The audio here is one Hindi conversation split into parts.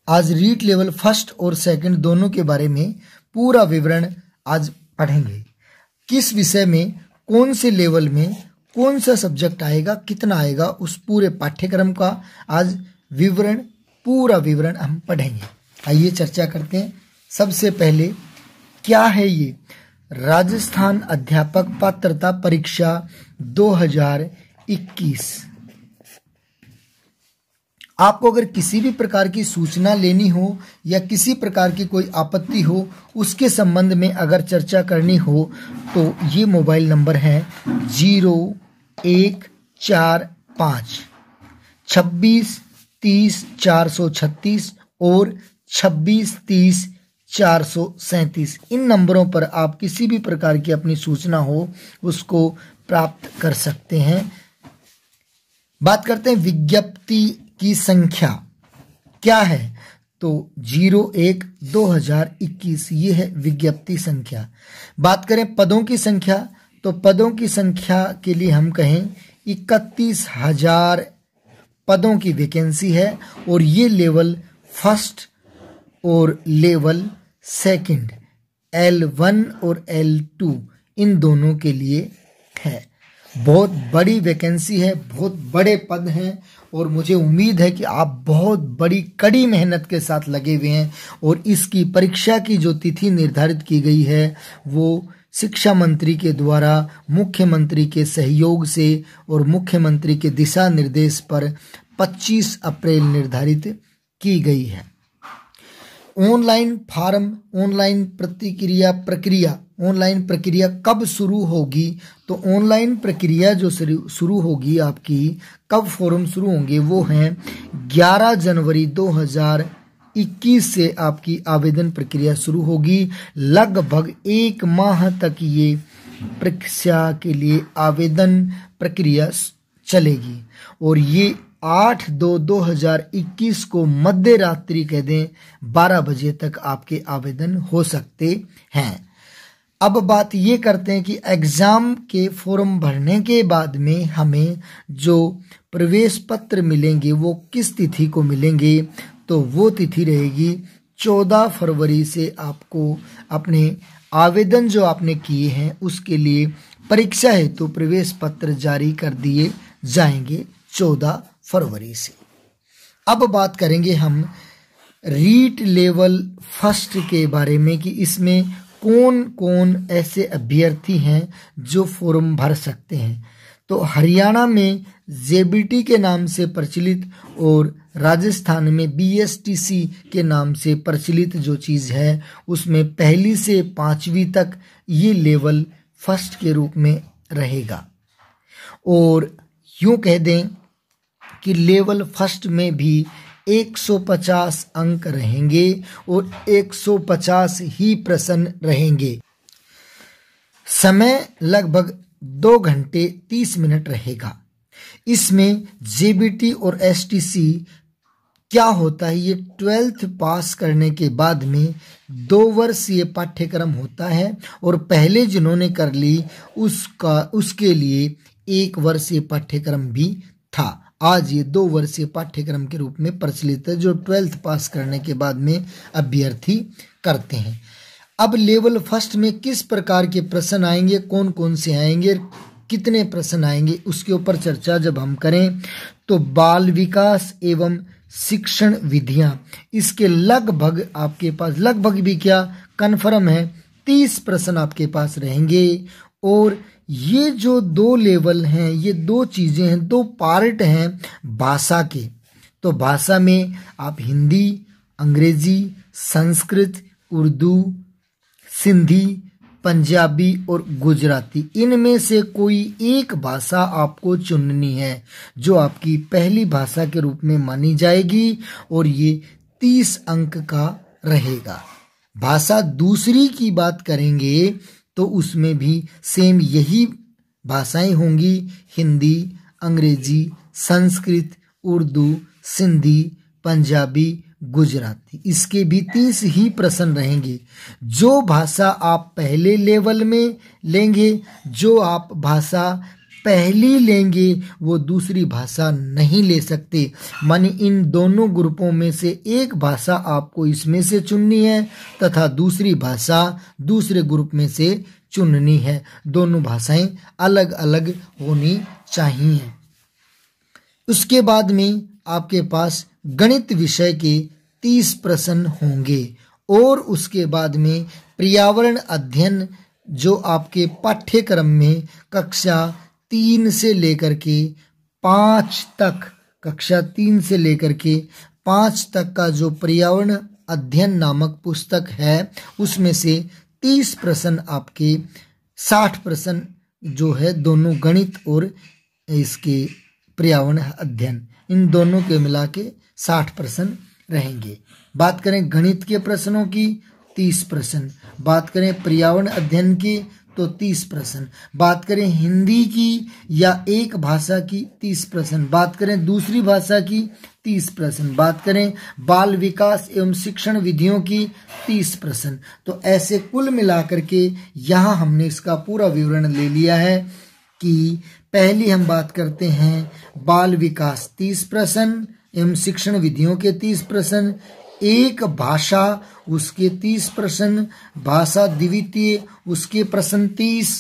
आज रीट लेवल फर्स्ट और सेकंड दोनों के बारे में पूरा विवरण आज पढ़ेंगे। किस विषय में, कौन से लेवल में, कौन सा सब्जेक्ट आएगा, कितना आएगा, उस पूरे पाठ्यक्रम का आज विवरण, पूरा विवरण हम पढ़ेंगे। आइए चर्चा करते हैं। सबसे पहले क्या है ये राजस्थान अध्यापक पात्रता परीक्षा 2021। आपको अगर किसी भी प्रकार की सूचना लेनी हो या किसी प्रकार की कोई आपत्ति हो, उसके संबंध में अगर चर्चा करनी हो तो ये मोबाइल नंबर है 0145 26 30 436 और 26 30 437। इन नंबरों पर आप किसी भी प्रकार की अपनी सूचना हो उसको प्राप्त कर सकते हैं। बात करते हैं विज्ञप्ति की संख्या क्या है, तो 01/2021 ये है विज्ञप्ति संख्या। बात करें पदों की संख्या, तो पदों की संख्या के लिए हम कहें 31,000 पदों की वैकेंसी है और ये लेवल फर्स्ट और लेवल सेकंड L1 और L2 इन दोनों के लिए है। बहुत बड़ी वैकेंसी है, बहुत बड़े पद हैं और मुझे उम्मीद है कि आप बहुत बड़ी कड़ी मेहनत के साथ लगे हुए हैं। और इसकी परीक्षा की जो तिथि निर्धारित की गई है वो शिक्षा मंत्री के द्वारा मुख्यमंत्री के सहयोग से और मुख्यमंत्री के दिशा निर्देश पर 25 अप्रैल निर्धारित की गई है। ऑनलाइन फॉर्म, ऑनलाइन ऑनलाइन प्रक्रिया कब शुरू होगी, तो ऑनलाइन प्रक्रिया जो शुरू होगी आपकी, कब फॉर्म शुरू होंगे, वो हैं 11 जनवरी 2021 से आपकी आवेदन प्रक्रिया शुरू होगी। लगभग 1 माह तक ये परीक्षा के लिए आवेदन प्रक्रिया चलेगी और ये 8/2/2021 को मध्य रात्रि कह दें 12 बजे तक आपके आवेदन हो सकते हैं। अब बात ये करते हैं कि एग्जाम के फॉर्म भरने के बाद में हमें जो प्रवेश पत्र मिलेंगे वो किस तिथि को मिलेंगे, तो वो तिथि रहेगी 14 फरवरी से आपको अपने आवेदन जो आपने किए हैं उसके लिए परीक्षा हेतु प्रवेश पत्र जारी कर दिए जाएंगे 14 फरवरी से। अब बात करेंगे हम रीट लेवल फर्स्ट के बारे में कि इसमें कौन कौन ऐसे अभ्यर्थी हैं जो फॉर्म भर सकते हैं। तो हरियाणा में जेबीटी के नाम से प्रचलित और राजस्थान में बीएसटीसी के नाम से प्रचलित जो चीज़ है उसमें 1ली से 5वीं तक ये लेवल फर्स्ट के रूप में रहेगा। और यूं कह दें कि लेवल फर्स्ट में भी 150 अंक रहेंगे और 150 ही प्रश्न रहेंगे। समय लगभग 2 घंटे 30 मिनट रहेगा। इसमें जेबीटी और एसटीसी क्या होता है, ये 12th पास करने के बाद में 2 वर्षीय पाठ्यक्रम होता है और पहले जिन्होंने कर ली उसके लिए 1 वर्षीय पाठ्यक्रम भी था। आज ये 2 वर्षीय पाठ्यक्रम के रूप में प्रचलित है जो 12th पास करने के बाद में अभ्यर्थी करते हैं। अब लेवल फर्स्ट में किस प्रकार के प्रश्न आएंगे, कौन कौन से आएंगे, कितने प्रश्न आएंगे, उसके ऊपर चर्चा जब हम करें तो बाल विकास एवं शिक्षण विधियां, इसके लगभग आपके पास, लगभग भी क्या कन्फर्म है, 30 प्रश्न आपके पास रहेंगे। और ये जो 2 लेवल हैं, ये 2 चीज़ें हैं, 2 पार्ट हैं भाषा के। तो भाषा में आप हिंदी, अंग्रेजी, संस्कृत, उर्दू, सिंधी, पंजाबी और गुजराती, इनमें से कोई एक भाषा आपको चुननी है जो आपकी पहली भाषा के रूप में मानी जाएगी और ये 30 अंक का रहेगा। भाषा दूसरी की बात करेंगे तो उसमें भी सेम यही भाषाएं होंगी, हिंदी, अंग्रेजी, संस्कृत, उर्दू, सिंधी, पंजाबी, गुजराती, इसके भी 30 ही प्रश्न रहेंगे। जो भाषा आप पहले लेवल में लेंगे, जो आप भाषा पहली लेंगे वो दूसरी भाषा नहीं ले सकते। माने इन दोनों ग्रुपों में से एक भाषा आपको इसमें से चुननी है तथा दूसरी भाषा दूसरे ग्रुप में से चुननी है। दोनों भाषाएं अलग अलग होनी चाहिए। उसके बाद में आपके पास गणित विषय के 30 प्रश्न होंगे और उसके बाद में पर्यावरण अध्ययन जो आपके पाठ्यक्रम में कक्षा 3 से लेकर के 5 तक, कक्षा 3 से लेकर के 5 तक का जो पर्यावरण अध्ययन नामक पुस्तक है उसमें से 30 प्रश्न आपके 60 प्रश्न जो है दोनों गणित और इसके पर्यावरण अध्ययन, इन दोनों के मिला के 60 प्रश्न रहेंगे। बात करें गणित के प्रश्नों की 30 प्रश्न, बात करें पर्यावरण अध्ययन की तो 30 प्रश्न, बात करें हिंदी की या एक भाषा की 30 प्रश्न, बात करें दूसरी भाषा की 30 प्रश्न, बात करें बाल विकास एवं शिक्षण विधियों की 30 प्रश्न। तो ऐसे कुल मिलाकर के यहाँ हमने इसका पूरा विवरण ले लिया है कि पहली हम बात करते हैं बाल विकास 30 प्रश्न एवं शिक्षण विधियों के 30 प्रश्न, एक भाषा उसके 30 प्रश्न, भाषा द्वितीय उसके प्रश्न 30।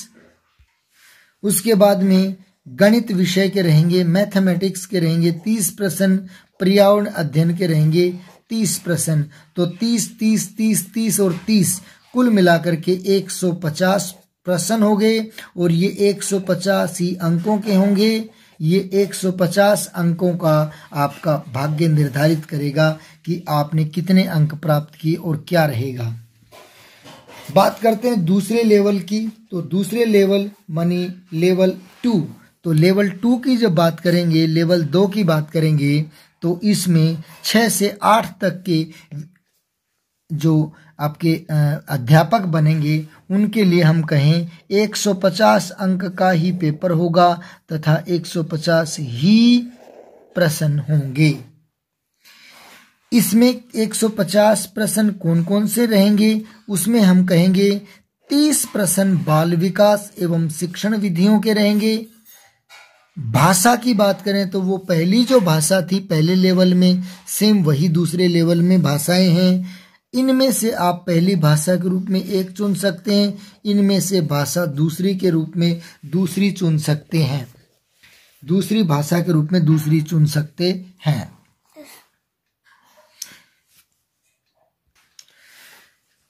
उसके बाद में गणित विषय के रहेंगे, मैथमेटिक्स के रहेंगे 30 प्रश्न, पर्यावरण अध्ययन के रहेंगे 30 प्रश्न। तो 30 30 30 30 और 30 कुल मिलाकर के 150 प्रश्न हो गए और ये 150 ही अंकों के होंगे। ये 150 अंकों का आपका भाग्य निर्धारित करेगा कि आपने कितने अंक प्राप्त किए और क्या रहेगा। बात करते हैं दूसरे लेवल की, तो दूसरे लेवल मानी लेवल 2। तो लेवल 2 की जब बात करेंगे, लेवल 2 की बात करेंगे तो इसमें 6 से 8 तक के जो आपके अध्यापक बनेंगे उनके लिए हम कहें 150 अंक का ही पेपर होगा तथा 150 ही प्रश्न होंगे। इसमें 150 प्रश्न कौन कौन से रहेंगे, उसमें हम कहेंगे 30 प्रश्न बाल विकास एवं शिक्षण विधियों के रहेंगे। भाषा की बात करें तो वो पहली जो भाषा थी पहले लेवल में, सेम वही दूसरे लेवल में भाषाएं हैं। इनमें से आप पहली भाषा के रूप में एक चुन सकते हैं, इनमें से भाषा दूसरी के रूप में दूसरी चुन सकते हैं, दूसरी भाषा के रूप में दूसरी चुन सकते हैं।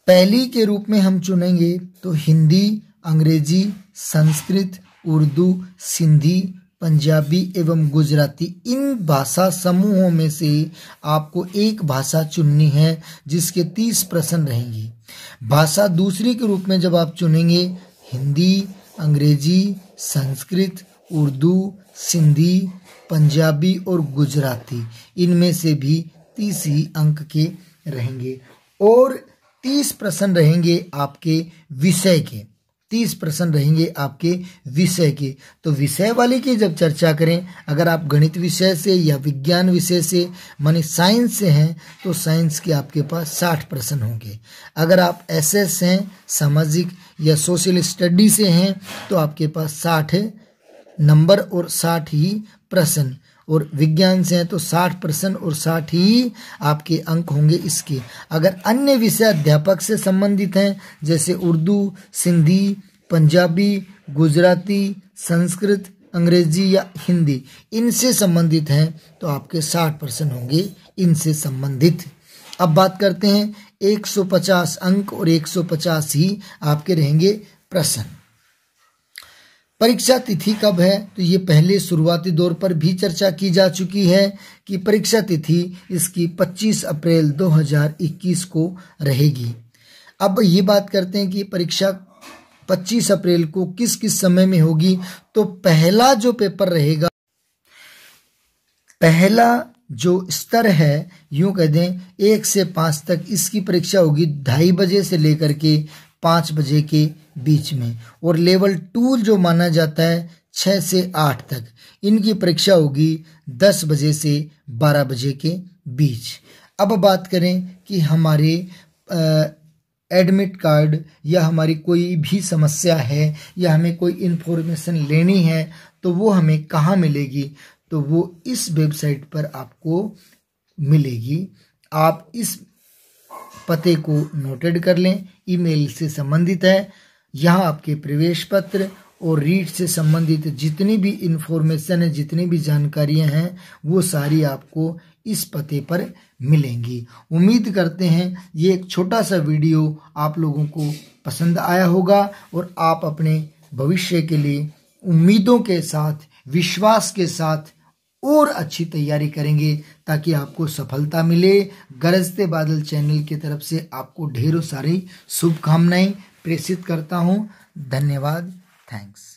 पहली के रूप में हम चुनेंगे तो हिंदी, अंग्रेजी, संस्कृत, उर्दू, सिंधी, पंजाबी एवं गुजराती, इन भाषा समूहों में से आपको एक भाषा चुननी है जिसके 30 प्रश्न रहेंगे। भाषा दूसरी के रूप में जब आप चुनेंगे हिंदी, अंग्रेजी, संस्कृत, उर्दू, सिंधी, पंजाबी और गुजराती, इनमें से भी 30 ही अंक के रहेंगे और 30 प्रश्न रहेंगे आपके विषय के, 30 प्रश्न रहेंगे आपके विषय के। तो विषय वाले की जब चर्चा करें, अगर आप गणित विषय से या विज्ञान विषय से माने साइंस से हैं तो साइंस के आपके पास 60 प्रश्न होंगे। अगर आप एसएस हैं, सामाजिक या सोशल स्टडी से हैं तो आपके पास 60 नंबर और 60 ही प्रश्न, और विज्ञान से हैं तो 60 प्रश्न और 60 ही आपके अंक होंगे इसके। अगर अन्य विषय अध्यापक से संबंधित हैं जैसे उर्दू, सिंधी, पंजाबी, गुजराती, संस्कृत, अंग्रेजी या हिंदी, इनसे संबंधित हैं तो आपके 60 प्रश्न होंगे इनसे संबंधित। अब बात करते हैं 150 अंक और 150 ही आपके रहेंगे प्रश्न। परीक्षा तिथि कब है, तो ये पहले शुरुआती दौर पर भी चर्चा की जा चुकी है कि परीक्षा तिथि इसकी 25 अप्रैल 2021 को रहेगी। अब ये बात करते हैं कि परीक्षा 25 अप्रैल को किस किस समय में होगी। तो पहला जो पेपर रहेगा, पहला जो स्तर है यूं कह दें 1 से 5 तक, इसकी परीक्षा होगी 2:30 बजे से लेकर के 5 बजे के बीच में, और लेवल 2 जो माना जाता है 6 से 8 तक, इनकी परीक्षा होगी 10 बजे से 12 बजे के बीच। अब बात करें कि हमारे एडमिट कार्ड या हमारी कोई भी समस्या है या हमें कोई इन्फॉर्मेशन लेनी है तो वो हमें कहाँ मिलेगी, तो वो इस वेबसाइट पर आपको मिलेगी। आप इस पते को नोटेड कर लें, ईमेल से संबंधित है। यहाँ आपके प्रवेश पत्र और रीट से संबंधित जितनी भी इंफॉर्मेशन है, जितनी भी जानकारियाँ हैं, वो सारी आपको इस पते पर मिलेंगी। उम्मीद करते हैं ये एक छोटा सा वीडियो आप लोगों को पसंद आया होगा और आप अपने भविष्य के लिए उम्मीदों के साथ, विश्वास के साथ और अच्छी तैयारी करेंगे ताकि आपको सफलता मिले। गरजते बादल चैनल की तरफ से आपको ढेरों सारी शुभकामनाएं प्रेषित करता हूं। धन्यवाद। थैंक्स।